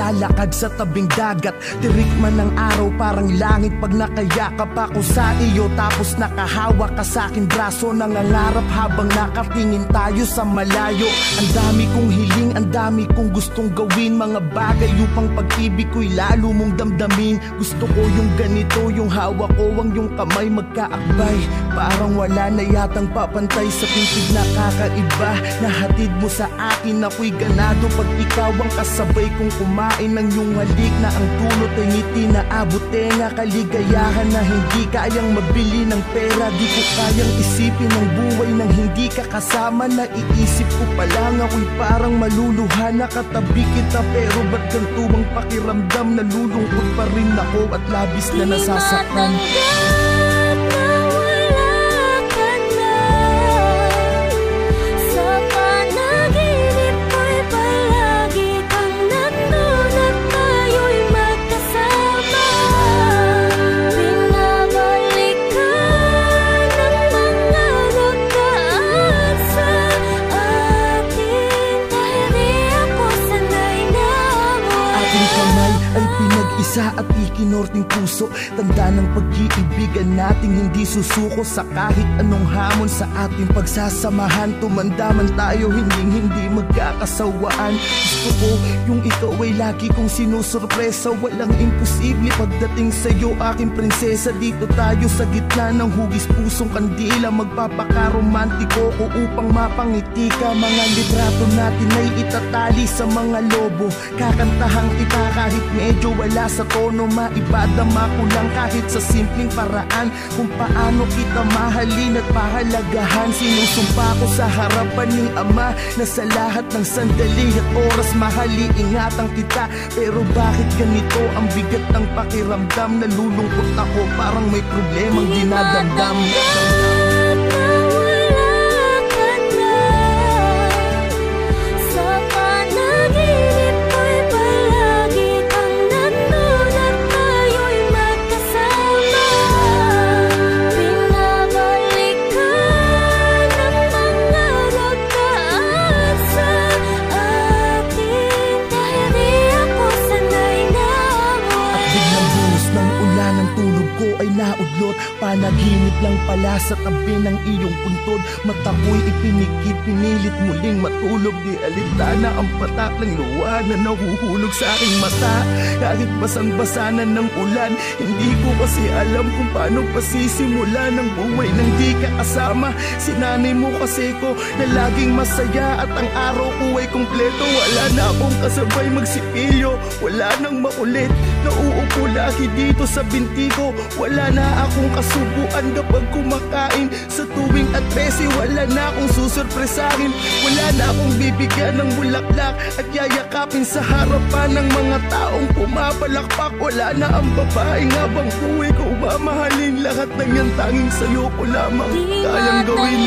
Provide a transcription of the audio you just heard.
naglalakad sa tabing dagat. Tirik man ng araw parang langit pag nakayakap ako sa iyo. Tapos nakahawak ka sa aking braso, nangangarap habang nakatingin tayo sa malayo. Ang dami kong hiling, ang dami kong gustong gawin, mga bagay upang pag-ibig ko'y lalo mong damdamin. Gusto ko yung ganito, yung hawak ko ang yung kamay magkaakbay. Parang wala na yatang papantay sa pintig na kakaiba. Nahatid mo sa akin, ako'y ganado pag ikaw ang kasabay kong kumain ng iyong halik na ang dulot ay ngiti na abot tenga. Kaligayahan na hindi kayang mabili ng pera. Di ko kayang isipin ang buhay nang hindi ka kasama. Naiisip ko pa lang ako'y parang maluluha. Nakatabi kita pero ba't ganito ang pakiramdam? Nalulungkot pa rin ako at labis na nasasaktan. Isa at ikinorting puso, tanda ng pag-iibigan nating hindi susuko sa kahit anong hamon sa ating pagsasamahan. Tumanda man tayo, hindi magkakasawaan. Gusto ko yung ikaw ay lagi kong sinusurpresa. Walang imposible pagdating sa'yo, aking prinsesa. Dito tayo sa gitna ng hugis pusong kandila. Magpapaka-romantiko ko upang mapangiti ka. Mga litrato natin ay itatali sa mga lobo. Kakantahang kita kahit medyo wala sa tono, maibadama ko lang kahit sa simpleng paraan kung paano kita mahalin at pahalagahan. Sinusumpa ko sa harapan ng Ama na sa lahat ng sandali at oras mahali-ingatan kita. Pero bakit ganito ang bigat ng pakiramdam? Nalulungkot ako, parang may problemang dinadamdam. Panaginip lang pala sa tabi ng iyong puntod. Mata ko'y ipinikit, pinilit muling matulog. Di alintana ang patak ng luha na nahuhulog sa aking mata. Kahit basang-basanan ng ulan, hindi ko kasi alam kung paano pasisimulan ang buhay nang di ka kasama. Sinanay mo kasi ko na laging masaya at ang araw ko ay kumpleto. Wala na akong kasabay magsipilyo, wala nang makulit. Nauupo lagi dito sa binti ko. Wala na akong kasubuan kapag kumakain. Sa tuwing at 13, wala na akong susurpresahin. Wala na akong bibigyan ng bulaklak at yayakapin sa harapan ng mga taong pumapalakpak. Wala na ang babaeng habang buhay ko mamahalin. Lahat ng yan tanging sa'yo ko lamang kayang gawin.